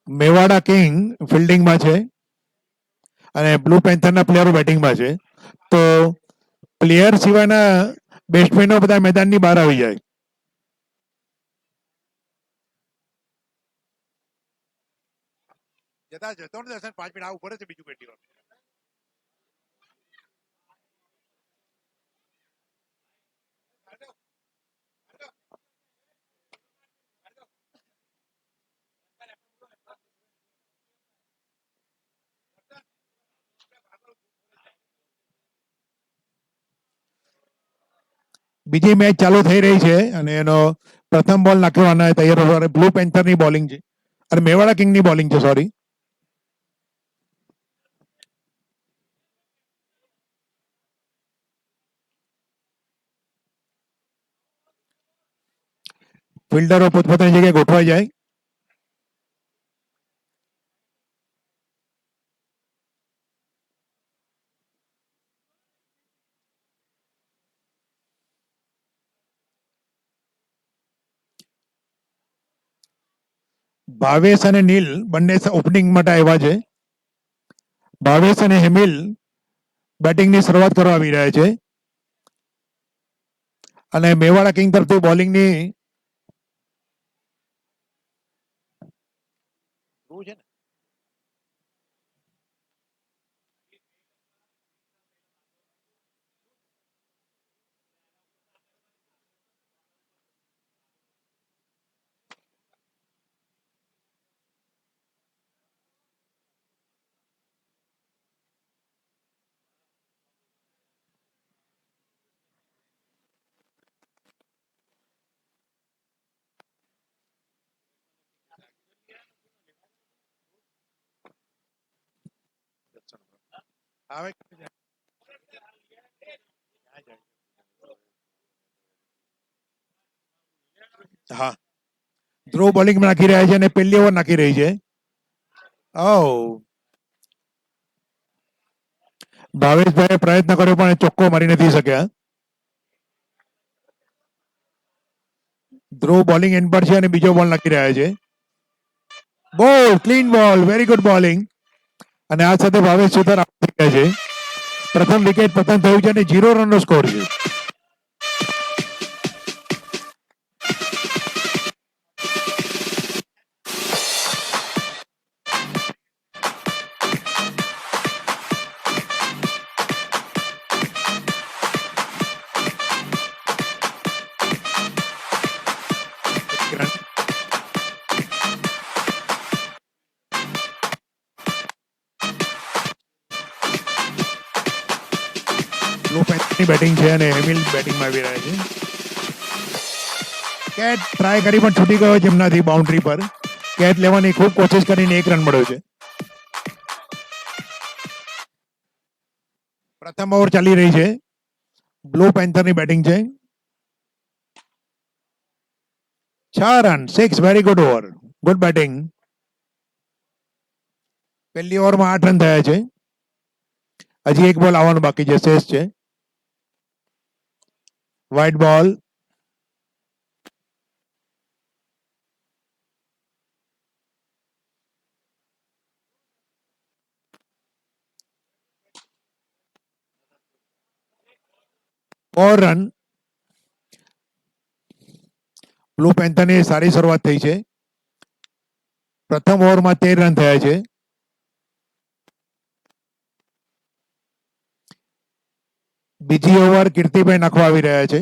Mewada king ફિલ્ડિંગમાં છે અને blue પેન્થરના પ્લેયરો બેટિંગમાં છે. તો પ્લેયર સિવાયના બેટ્સમેનો બધા મેદાનની બહાર આવી જાય. જતા જતો ને દર્શન 5 મિનિટ આવું પડે છે બીજું બેટી. બીજી મેચ ચાલુ થઈ રહી છે અને એનો પ્રથમ બોલ નાખવાના તૈયાર બ્લુ પેન્થરની બોલિંગ છે અને મેવાડા કિંગની બોલિંગ છે. સોરી, ફિલ્ડરો પોતપોતાની જગ્યાએ ગોઠવાઈ જાય. ભાવેશ અને નીલ બંને ઓપનિંગ માટે આવ્યા છે. ભાવેશ અને હેમિલ બેટિંગની શરૂઆત કરવા આવી રહ્યા છે અને મેવાડા કિંગ તરફથી બોલિંગની છે ને. હા, ધ્રુવ બોલિંગ નાખી રહ્યા છે અને પહેલી ઓવર નાખી રહી છે. ભાવેશભાઈએ પ્રયત્ન કર્યો પણ ચોખ્ખો મારી નથી શક્યા. ધ્રુવ બોલિંગ એન્ડ પર છે અને બીજો બોલ નાખી રહ્યા છે. બોલ, ક્લીન બોલ, વેરી ગુડ બોલિંગ. અને આ સાથે ભાવેશ સુથાર આઉટ થઈ ગયા છે. પ્રથમ વિકેટ પતન થયું છે અને 0 રનનો સ્કોર છે. બ્લુ પેન્થરની બેટિંગ છે અને હેમિલ બેટિંગમાં આવી રહ્યા છે. કેચ ટ્રાય કરી પણ છૂટી ગયો જેમનાથી બાઉન્ડ્રી પર. કેચ લેવાની ખૂબ કોશિશ કરીને 1 રન મળ્યો છે. પ્રથમ ઓવર ચાલી રહી છે. બ્લુ પેન્થરની બેટિંગ છે. 6 run, 6, very good over, good batting. પહેલી ઓવરમાં 8 રન થયા છે. હજી એક બોલ આવવાનો બાકી છે, શેષ છે. વ્હાઇટ બોલ. Four run. બ્લુ પેન્થરની સારી શરૂઆત થઈ છે. પ્રથમ ઓવરમાં 13 રન થયા છે. બીજી ઓવર કીર્તિભાઈ નાખવા આવી રહ્યા છે.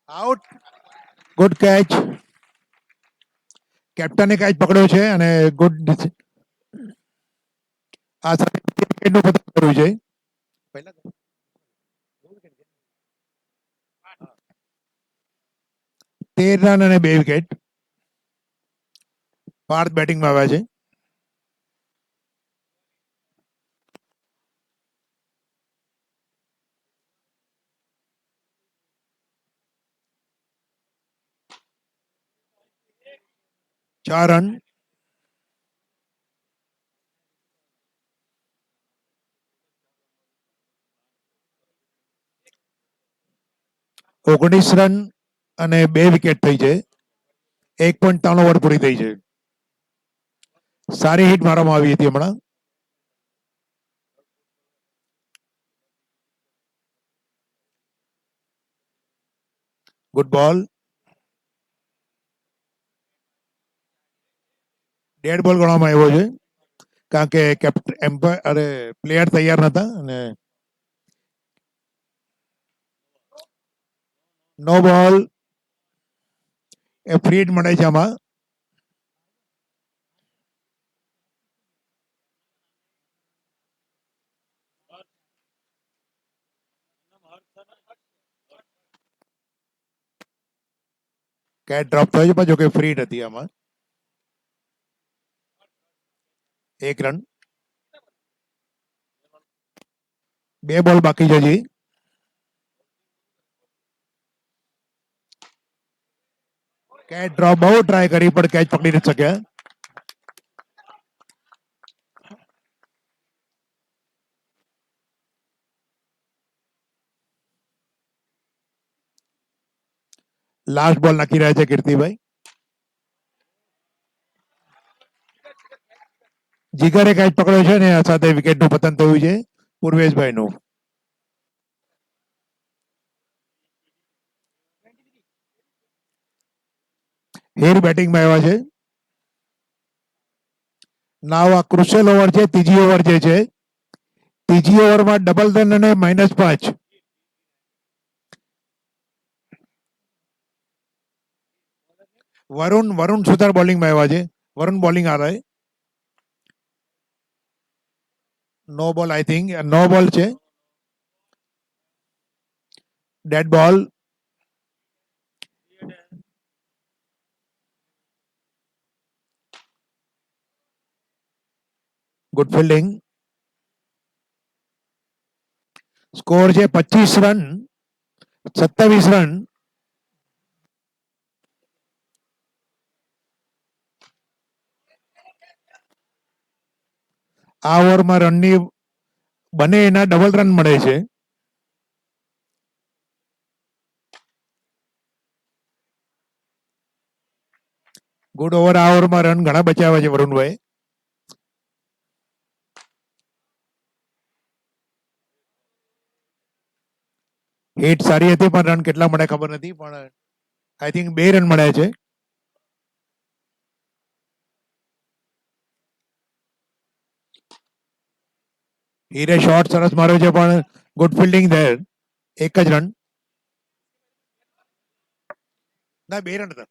Out, good catch. કેપ્ટને કેચ પકડ્યો છે અને ગુડ આ સાથે વિકેટનું પતન કર્યું છે. 13 રન અને 2 વિકેટ. પાર્થ બેટિંગમાં આવ્યા છે. ચાર રન. ઓગણીસ રન અને 2 વિકેટ થઈ છે. 1.3 ઓવર પૂરી થઈ છે. સારી હિટ મારવામાં આવી હતી હમણાં. ગુડ બોલ. ડેડ બોલ ગણવામાં આવ્યો છે કારણ કે કેપ્ટન એમ્પાયર અરે પ્લેયર તૈયાર નતા અને નો બોલ. એ ફ્રી હિટ મળે છે આમાં. કેચ ડ્રોપ થયો છે પણ જો કે ફ્રી હિટ હતી આમાં. 1 રન. 2 બોલ બાકી છે હજી. કેચ ડ્રોપ બહુ ટ્રાય કરી પણ કેચ પકડી નથી શક્યા. લાસ્ટ બોલ નાખી રહ્યા છે કીર્તિભાઈ. જીગરે કેચ પકડ્યો છે ને આ સાથે વિકેટનું પતન થયું છે પૂર્વેશભાઈનું. હીર બેટિંગમાં આવ્યા છે. નાવ આ ક્રુશિયલ ઓવર છે. ત્રીજી ઓવર જે છે ત્રીજી ઓવરમાં ડબલ રન અને -5. વરુણ સુતાર બોલિંગમાં આવ્યા છે. વરુણ બોલિંગ આ રહે. નો બોલ આઈ થિંક નો બોલ છે. ડેડ બોલ. Good fielding. સ્કોર છે 25 રન 27 રન. આ ઓવરમાં રનની બને એના ડબલ રન મળે છે. Good over. આ ઓવરમાં રન ઘણા બચાવ્યા છે વરુણભાઈ. હિટ સારી હતી પણ રન કેટલા મળે ખબર નથી પણ આઈ થિંક 2 રન મળ્યા છે. હીરે શોટ સરસ માર્યો છે પણ ગુડ ફિલ્ડિંગ ધેર. 1 જ રન. ના 2 રન હતા.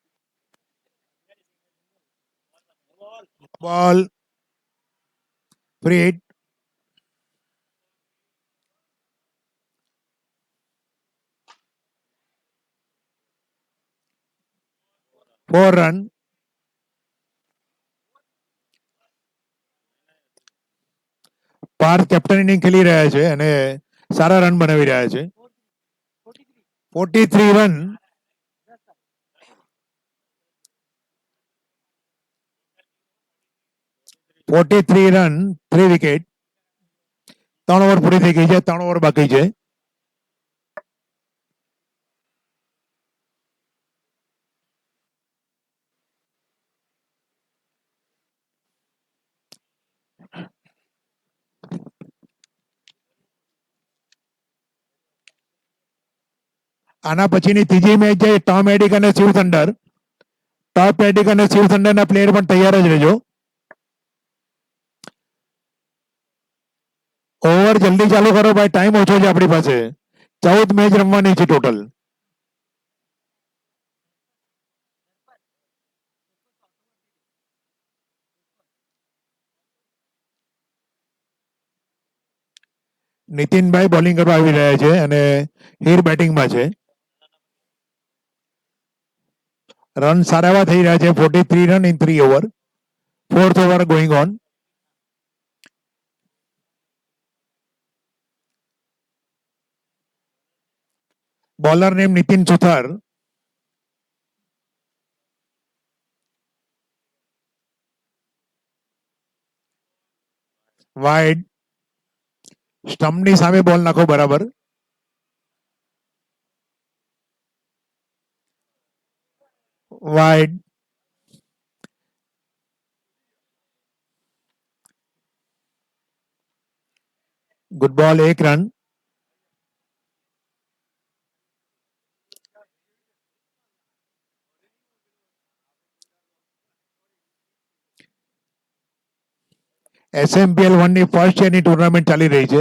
Ball. Free hit. Four run. Parth captain inning ખેલી રહ્યા છે અને સારા રન બનાવી રહ્યા છે. 43 રન. 43 run 3 wicket. 3 ઓવર પૂરી થઈ ગઈ છે. 3 ઓવર બાકી છે. આના પછીની ત્રીજી મેચ છે ટોમ એડિક અને શિવ થંડર. ટોપ એડિક અને શિવ થંડરના પ્લેયર પણ તૈયાર જ રહેજો. ઓવર જલ્દી ચાલુ કરો ભાઈ. ટાઈમ ઓછો છે આપણી પાસે. 14 મેચ રમવાની છે ટોટલ. નીતિનભાઈ બોલિંગ કરવા આવી રહ્યા છે અને હીર બેટિંગમાં છે. રન સારા એવા થઈ રહ્યા છે. 43 run in 3 over. 4th over going on. Bowler name Nitin Suthar. Wide. સ્ટમ્પની સામે બોલ નાખો બરાબર. વાઇડ. ગુડ બોલ, 1 રન. SMPL 1 ની ફર્સ્ટ યરની ટુર્નામેન્ટ ચાલી રહી છે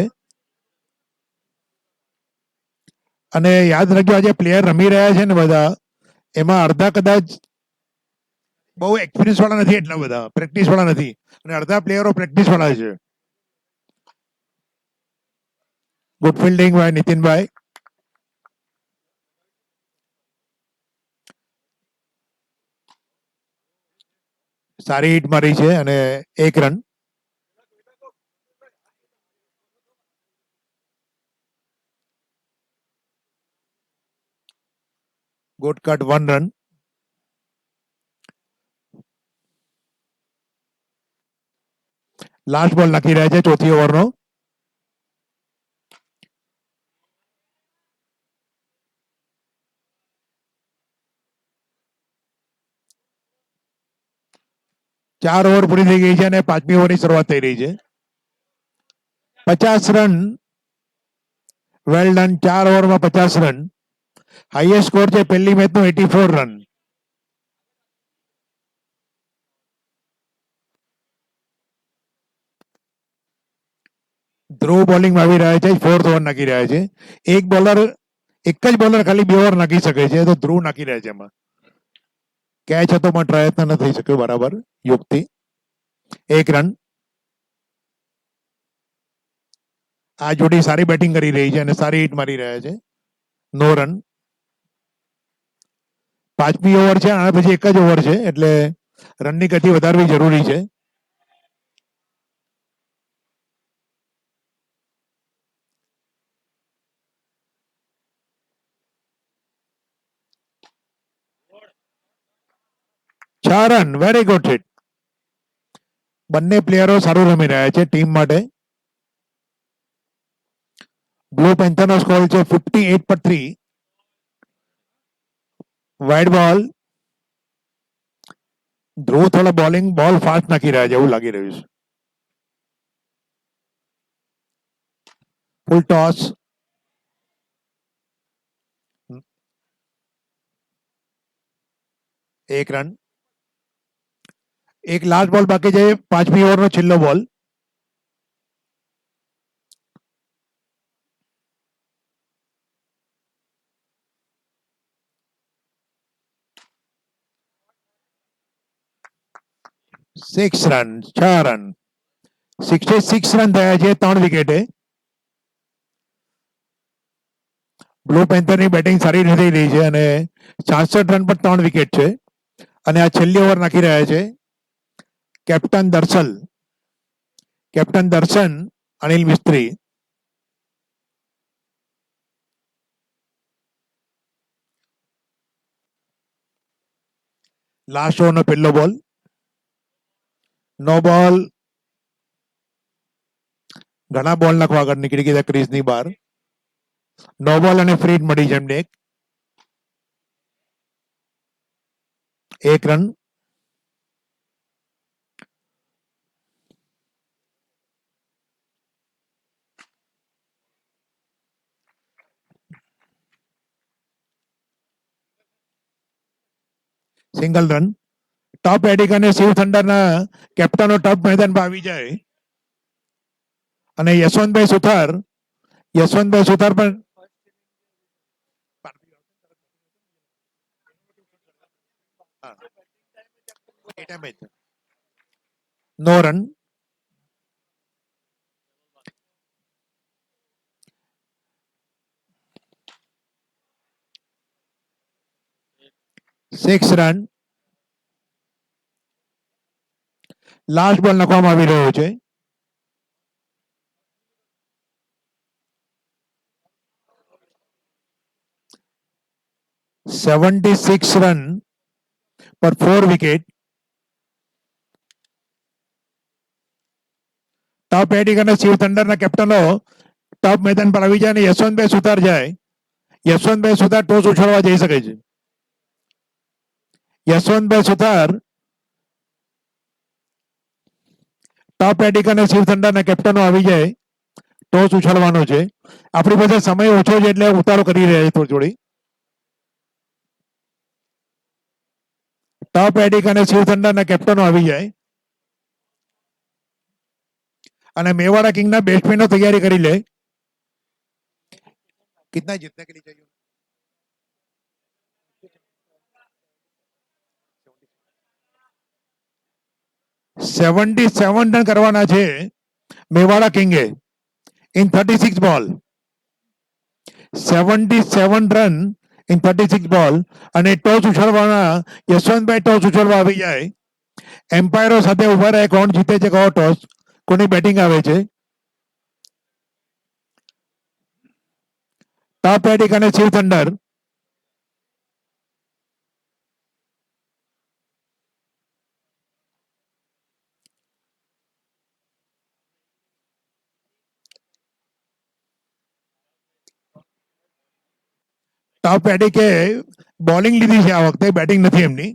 અને યાદ રાખજો આજે પ્લેયર રમી રહ્યા છે ને બધા એમાં અડધા કદાચ બહુ એક્સપિરિયન્સ વાળા નથી, એટલા બધા પ્રેક્ટિસ વાળા નથી અને અડધા પ્લેયરો પ્રેક્ટિસ વાળા છે. Good fielding by Nitinbhai. સારી હિટ મારી છે અને 1 run. Good cut, 1 run. Last ball નાખી રહ્યા છે ચોથી ઓવરનો. ચાર ઓવર પૂરી થઈ ગઈ છે અને 5મી ઓવરની શરૂઆત થઈ રહી છે. 50 રન. Well done. 4 ઓવરમાં 50 રન. હાઈએસ્ટ સ્કોર છે પહેલી મેચનો 84 રન. ધ્રુવ બોલિંગમાં આવી રહ્યા છે. 4th ઓવર નાખી રહ્યા છે. એક જ બોલર ખાલી 2 ઓવર નાખી શકે છે, તો ધ્રુવ નાખી રહ્યા છે. એમાં કેચ હતો પણ પ્રયત્ન ન થઈ શક્યો બરાબર યુક્તિ. 1 રન. આ જોડી સારી બેટિંગ કરી રહી છે અને સારી હિટ મારી રહ્યા છે. નો રન. 5મી ઓવર છે, આના પછી એક જ ઓવર છે એટલે રનની ગતિ વધારવી જરૂરી છે. છ રન. Very good hit. બંને પ્લેયરો સારું રમી રહ્યા છે ટીમ માટે. બ્લુ પેન્થરનો સ્કોર છે 58 પર 3. વાઇડ બોલ. ધ્રુવ થોડા બોલ ફાસ્ટ નાખી રહ્યા છે એવું લાગી રહ્યું છે. ફૂલ ટોસ. 1 રન. એક લાસ્ટ બોલ બાકી છે, 5મી ઓવરનો છેલ્લો બોલ. Six run. 6 રન. 66 રન થયા છે 3 વિકેટે. બ્લુ પેન્થરની બેટિંગ સારી થઈ રહી છે અને 66 રન પર 3 વિકેટ છે અને આ છેલ્લી ઓવર નાખી રહ્યા છે કેપ્ટન દર્શન અનિલ મિસ્ત્રી. લાસ્ટ ઓવરનો પહેલો બોલ. નો બોલ. ઘણા બોલ નાખવા આગળ નીકળી ગયા ક્રીઝની બહાર. નો બોલ અને ફ્રી હિટ મળી છે એમને. 1 રન. Single run. ટોપ એડિક અને શિવ થંડરના કેપ્ટનો ટોપ મેદાનમાં આવી જાય અને યશવંતભાઈ સુથાર પણ નો રન. 6 રન. લાસ્ટ બોલ નાખવામાં આવી રહ્યો છે. 76 રન પર 4 વિકેટ. ટોપ બેટિંગ અને શિવ થંડરના કેપ્ટનો ટોપ મેદાન પર આવી જાય અને યશવંતભાઈ સુતાર જાય. યશવંતભાઈ સુતાર ટોસ ઉછાળવા જઈ શકે છે. યશવંતભાઈ સુતાર ટોપ બેટિંગ અને શિવ થંડરના કેપ્ટનો આવી જાય ટોસ ઉછાળવાનો છે. આપણી પાસે સમય ઓછો છે એટલે ઉતારો કરી રહ્યા છે થોડી થોડી. ટોપ બેટિંગ અને શિવ થંડરના કેપ્ટનો આવી જાય અને મેવાડા કિંગના બેટ્સમેનો તૈયારી કરી લે. कितना जीतने के लिए चाहिए? 77 રન કરવાના છે મેવાડા કિંગે ઇન 36 બોલ. 77 રન ઇન 36 બોલ અને ટોસ ઉછાળવાના યશવંતભાઈ ટોસ ઉછાળવા આવી જાય. એમ્પાયરો સાથે ઉભા રહે કોણ જીતે છે કયો ટોસ કોની બેટિંગ આવે છે. ટોપ બેટિંગ અને શિવ થંડર ટોપ બેટિંગે બોલિંગ લીધી છે આ વખતે બેટિંગ નથી એમની.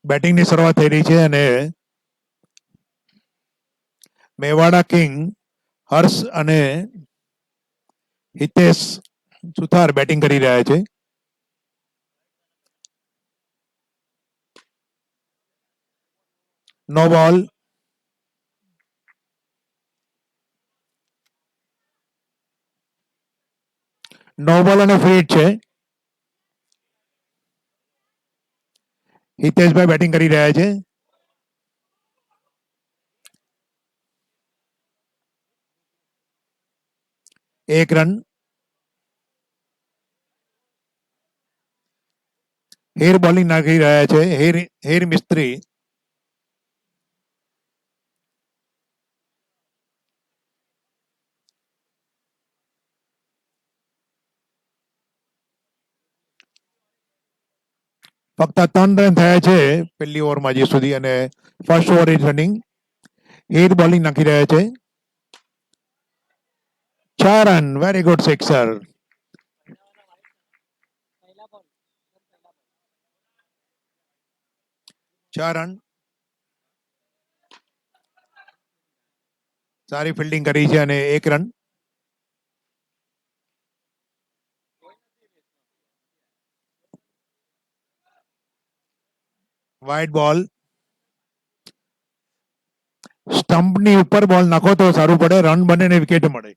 બેટિંગની શરૂઆત થઈ રહી છે અને મેવાડા કિંગ હર્ષ અને હિતેશ સુથાર બેટિંગ કરી રહ્યા છે. નો બોલ. નો બોલ અને ફ્રી હિટ છે. હિતેશભાઈ બેટિંગ કરી રહ્યા છે. એક રન. હેર બોલિંગ નાખી રહ્યા છે હેર મિસ્ત્રી. ફક્ત 3 રન થયા છે પહેલી ઓવરમાં હજી સુધી અને first over is running. Hair bowling નાખી રહ્યા છે. 4 run. Very good sixer. 4 run. સારી ફિલ્ડિંગ કરી છે અને 1 રન. વાઇડ બોલ. સ્ટમ્પની ઉપર બોલ નાખો તો સારું પડે રન બને ને વિકેટ મળે.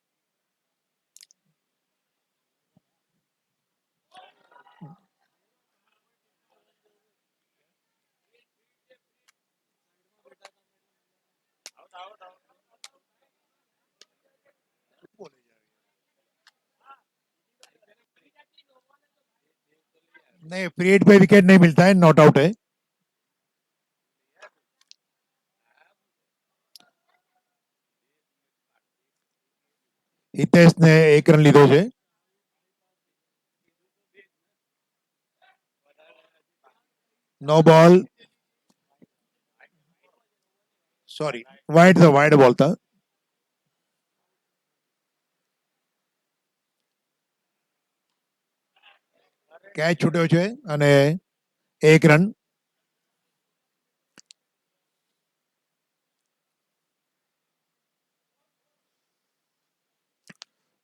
नहीं फ्री हिट पे विकेट नहीं मिलता है नॉट आउट है. હિતેશને 1 રન લીધો છે. નો બોલ, સોરી, વાઇડ બોલ था. કેચ છૂટ્યો છે અને 1 રન.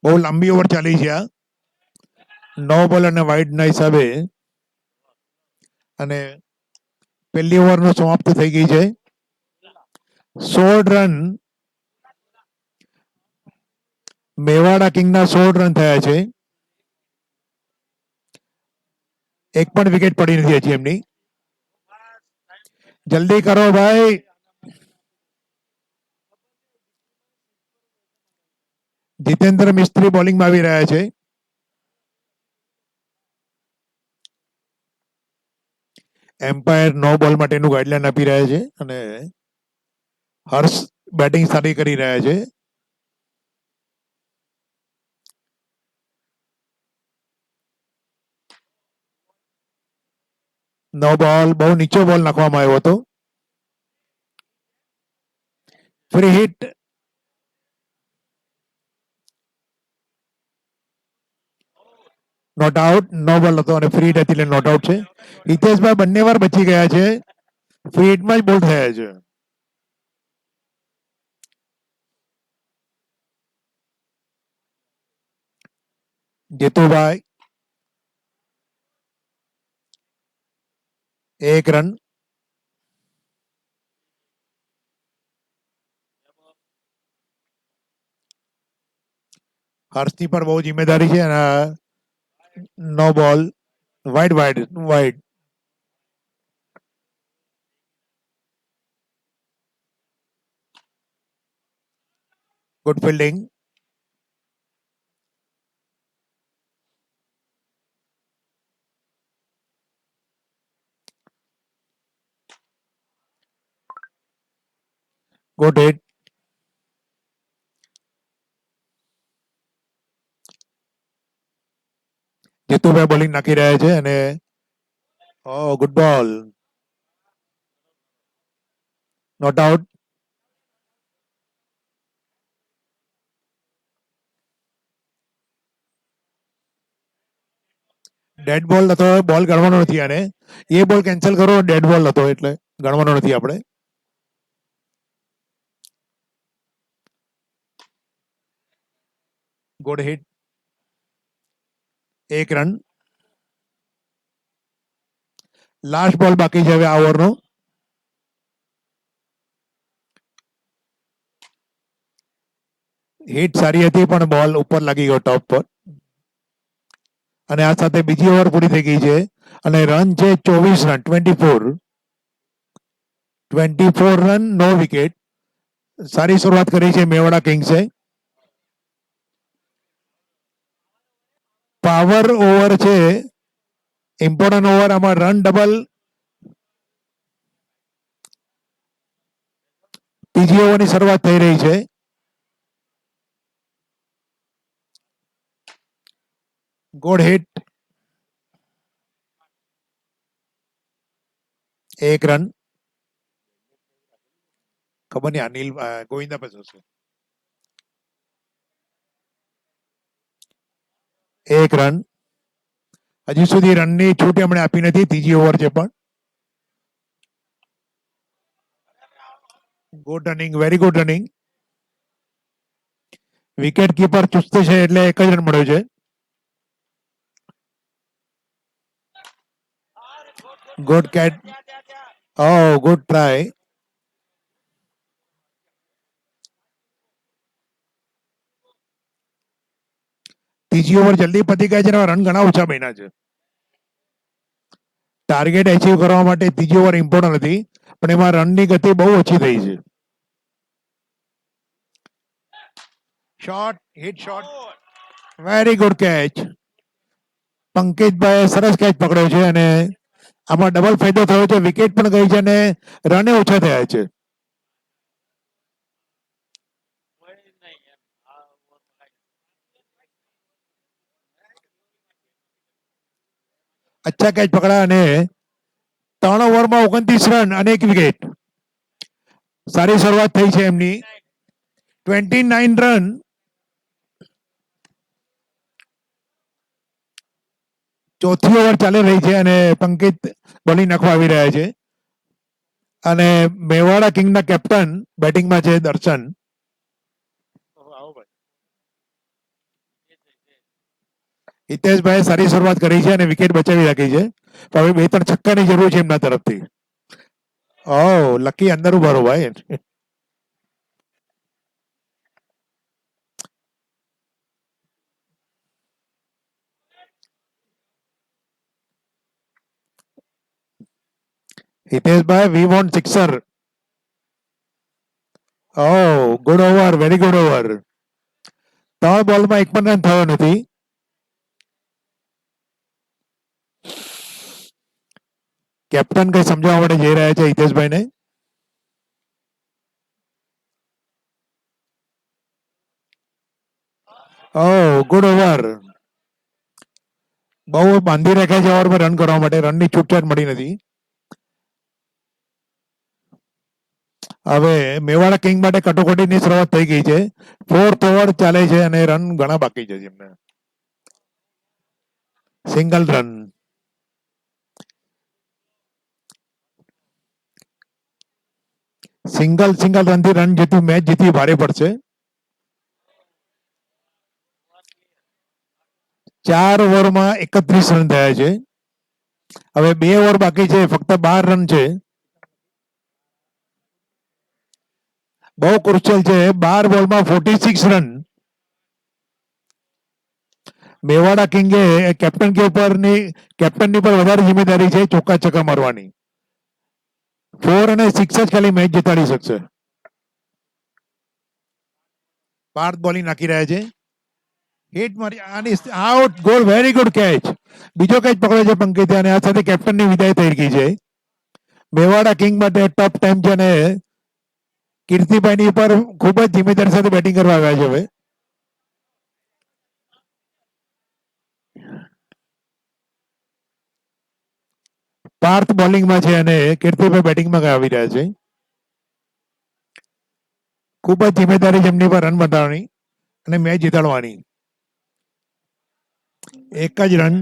બહુ લાંબી ઓવર ચાલી છે આ. નો બોલ અને વાઇડના હિસાબે અને પહેલી ઓવરનો સમાપ્ત થઈ ગઈ છે. 16 રન મેવાડા કિંગના 16 રન થયા છે. એક પણ વિકેટ પડી નથી હજી એમની. જલ્દી કરો ભાઈ. જીતેન્દ્ર મિસ્ત્રી બોલિંગમાં આવી રહ્યા છે. એમ્પાયર નો બોલ માટેનું ગાઈડલાઈન આપી રહ્યા છે અને હર્ષ બેટિંગ સારી કરી રહ્યા છે. નો બોલ, બહુ નીચો બોલ નાખવામાં આવ્યો હતો. Free hit. Not out. No ball હતો અને ફ્રી હિટ હતી એટલે નોટ આઉટ છે. હિતેશભાઈ બંને વાર બચી ગયા છે. ફ્રી હિટમાં જ બોલ થયા છે. જીતુભાઈ 1 રન. હર્ષની પર બહુ જિમ્મેદારી છે અને no ball, wide. Good fielding. Good hit. Jitubhai bowling નાખી રહ્યા છે અને ગુડ બોલ. Not out. ડેડ બોલ હતો, બોલ ગણવાનો નથી આને. એ બોલ કેન્સલ કરો, ડેડ બોલ હતો એટલે ગણવાનો નથી આપણે. Good hit. 1 રન. લાસ્ટ બોલ બાકી છે હવે આ ઓવરનો. હિટ સારી હતી પણ બોલ ઉપર લાગી ગયો ટોપ પર અને આ સાથે બીજી ઓવર પૂરી થઈ ગઈ છે અને રન છે 24 રન. 24 રન, નો વિકેટ. સારી શરૂઆત કરી છે મેવાડા કિંગ્સે. પાવર ઓવર છે, ઇમ્પોર્ટન્ટ ઓવર. આમાં રન ડબલ. ત્રીજી ઓવરની શરૂઆત થઈ રહી છે. Good hit. 1 રન. ખબર નહીં અનિલ ગોવિંદા પાસે હશે. 1 રન. હજી સુધી રનની છૂટ એમણે આપી નથી. ત્રીજી ઓવર છે પણ. Good running, very good running. Wicket keeper ચુસ્ત છે એટલે 1 જ રન મળ્યો છે. Good cat. Good try. ત્રીજી ઓવર જલ્દી પતી ગઈ છે અને રન ઘણા ઓછા બન્યા છે. ટાર્ગેટ એચીવ કરવા માટે ત્રીજી ઓવર ઇમ્પોર્ટન્ટ હતી પણ એમાં રનની ગતિ બહુ ઓછી થઈ છે. Shot, hit shot. Very good catch. Pankajbhai સરસ કેચ પકડ્યો છે અને આમાં ડબલ ફાયદો થયો છે. વિકેટ પણ ગઈ છે અને રને ઓછા થયા છે. અચ્છા કેચ પકડા અને 3 ઓવરમાં 29 રન અને 1 વિકેટ. સારી શરૂઆત થઈ છે એમની. 29 રન. ચોથી ઓવર ચાલી રહી છે અને પંકિત બોલિંગ નાખવા આવી રહ્યા છે અને મેવાડા કિંગના કેપ્ટન બેટિંગમાં છે દર્શન. હિતેશભાઈ સારી શરૂઆત કરી છે અને વિકેટ બચાવી રાખી છે. હવે 2-3 છક્કાની જરૂર છે એમના તરફથી. લકી અંદર ઉભા રહો ભાઈ. Hiteshbhai we want sixer. Good over, very good over. 3 બોલમાં 1 પણ રન થયો નથી. કેપ્ટન કઈ સમજાવવા માટે જઈ રહ્યા છે હિતેશભાઈને. Good over. બહુ બાંધી રાખ્યા છે ઓવરમાં રન કરવા માટે. રનની છૂટછાટ મળી નથી. હવે મેવાડા કિંગ માટે કટોકટીની શરૂઆત થઈ ગઈ છે. 4th ઓવર ચાલે છે અને રન ઘણા બાકી છે એમને. Single run. સિંગલ રનથી રન જીતવું, મેચ જીતવી ભારે પડશે. 4 ઓવરમાં 31 રન થયા છે. હવે 2 ઓવર બાકી છે, ફક્ત 12 રન છે. બહુ ક્રુશિયલ છે. 12 બોલમાં 46 રન. મેવાડા કિંગે કેપ્ટનની પર વધારે જિમ્મેદારી છે ચોક્કા છક્કા મારવાની. 4 અને 6 જ ખાલી મેચ જીતાડી શકશે. પાર્થ બોલિંગ નાખી રહ્યા છે. હિટ મારી આની out. Goal, very good catch. બીજો કેચ પકડ્યો છે પંકિતે અને આ સાથે કેપ્ટનની વિદાય થઈ ગઈ છે. મેવાડા કિંગ માટે ટફ ટાઈમ છે અને કીર્તિભાઈની ઉપર ખૂબ જ જિમ્મેદારી સાથે બેટિંગ કરવા આવ્યા છે. હવે પાર્થ બોલિંગમાં છે અને કીર્તિભાઈ બેટિંગમાં આવી રહ્યા છે. ખૂબ જ જિમ્મેદારી જેમની પર રન બનાવવાની અને મેચ જીતાડવાની. એક જ રન.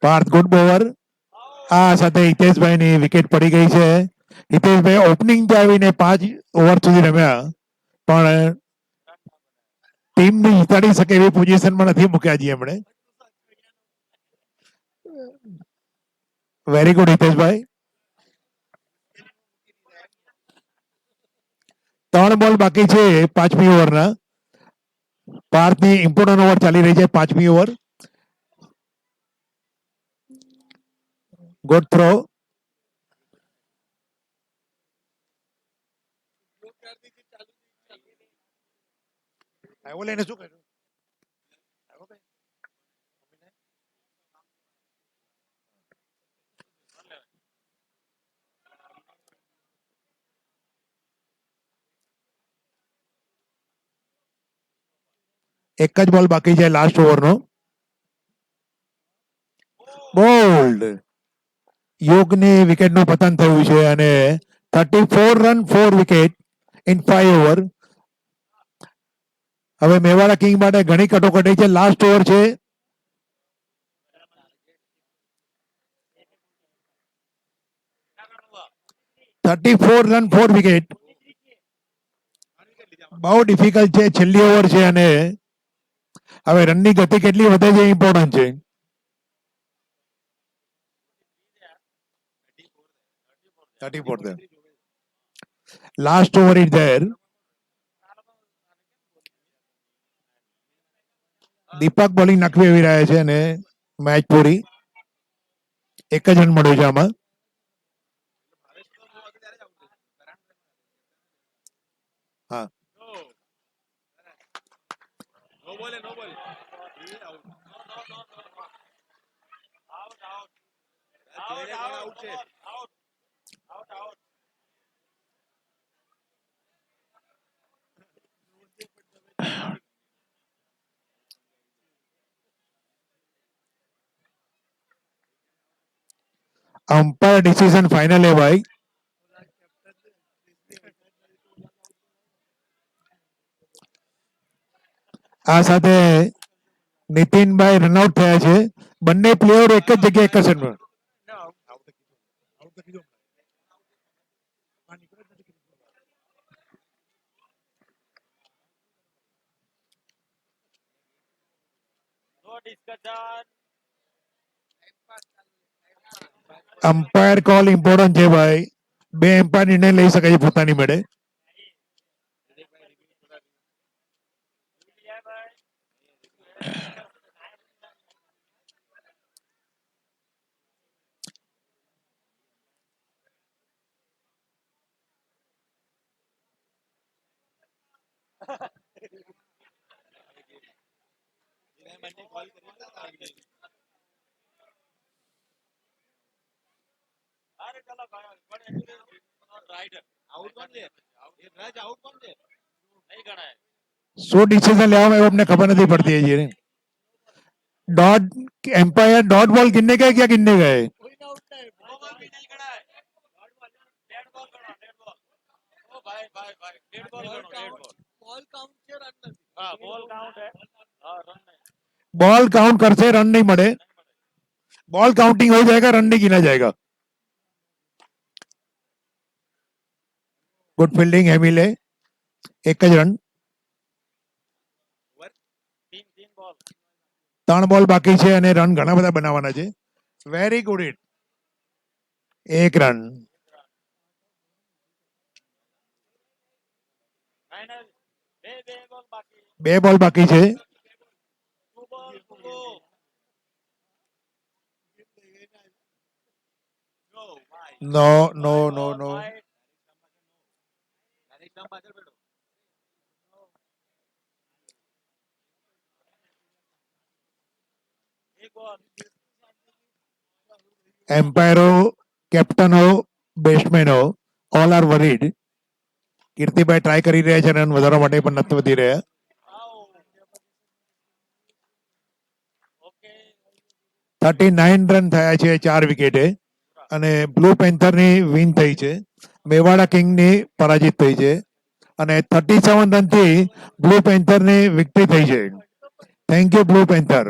Parth good bowler. આ સાથે હિતેશભાઈની વિકેટ પડી ગઈ છે. હિતેશભાઈ ઓપનિંગ આવીને 5 ઓવર સુધી રમ્યા પણ ટીમને જીતાડી શકે એવી પોઝિશનમાં નથી મૂક્યા જી એમણે. Very good Hiteshbhai. 3 બોલ બાકી છે 5મી ઓવરના. પાર્થની ઇમ્પોર્ટન્ટ ઓવર ચાલી રહી છે 5મી ઓવર. Good throw. લઈને શું કર્યું? એક જ બોલ બાકી છે લાસ્ટ ઓવરનો. બોલ્ડ. યોગની વિકેટનું પતન થયું છે અને 34 રન 4 વિકેટ ઇન 5 ઓવર. હવે મેવાડા કિંગ માટે ઘણી કટોકટી છે. લાસ્ટ ઓવર છે. 34 રન 4 વિકેટ. બહુ ડિફિકલ્ટ છે. છેલ્લી ઓવર છે અને હવે રનની ગતિ કેટલી વધે છે ઇમ્પોર્ટન્ટ છે. Last over is there. Deepak bowling નાખવી આવી રહ્યા છે અને મેચ પૂરી. એક જ રન મળ્યો છે આમાં. હા, અમ્પાયર ડિસિઝન ફાઇનલ है भाई. આ સાથે નીતિનભાઈ રનઆઉટ થયા છે. બંને પ્લેયર એક જ જગ્યાએ એક જ સેટમાં. અમ્પાયર કોલ ઇમ્પોર્ટન્ટ છે ભાઈ. બે એમ્પાયર નિર્ણય લઈ શકે છે પોતાની મેળે. શું ડિસિઝન લેવામાં આવ્યો અમને ખબર નથી પડતી હજી. डॉट एम्पायर डॉट बॉल गिनने गए क्या गिनने गए? बॉल काउंट करते रन नहीं मरे. बॉल काउंटिंग हो जाएगा, रन नहीं गिना जाएगा. गुड फील्डिंग हेमिले. एक ज रन. 3 બોલ બાકી છે અને રન ઘણા બધા બનાવવાના છે. Very good hit. 1 રન. બે બોલ બાકી છે. No no no no. એમ્પાયરો, કેપ્ટનો, બેટ્સમેનો ઓલ આર વરીડ. કીર્તિભાઈ ટ્રાય કરી રહ્યા છે રન વધારવા માટે પણ નથી વધી રહ્યા. 39 રન થયા છે 4 વિકેટે અને બ્લુ પેન્થરની વિન થઈ છે. મેવાડા કિંગની પરાજિત થઈ છે અને 37 રનથી બ્લુ પેન્થરની વિક્ટરી થઈ છે. Thank you blue panther.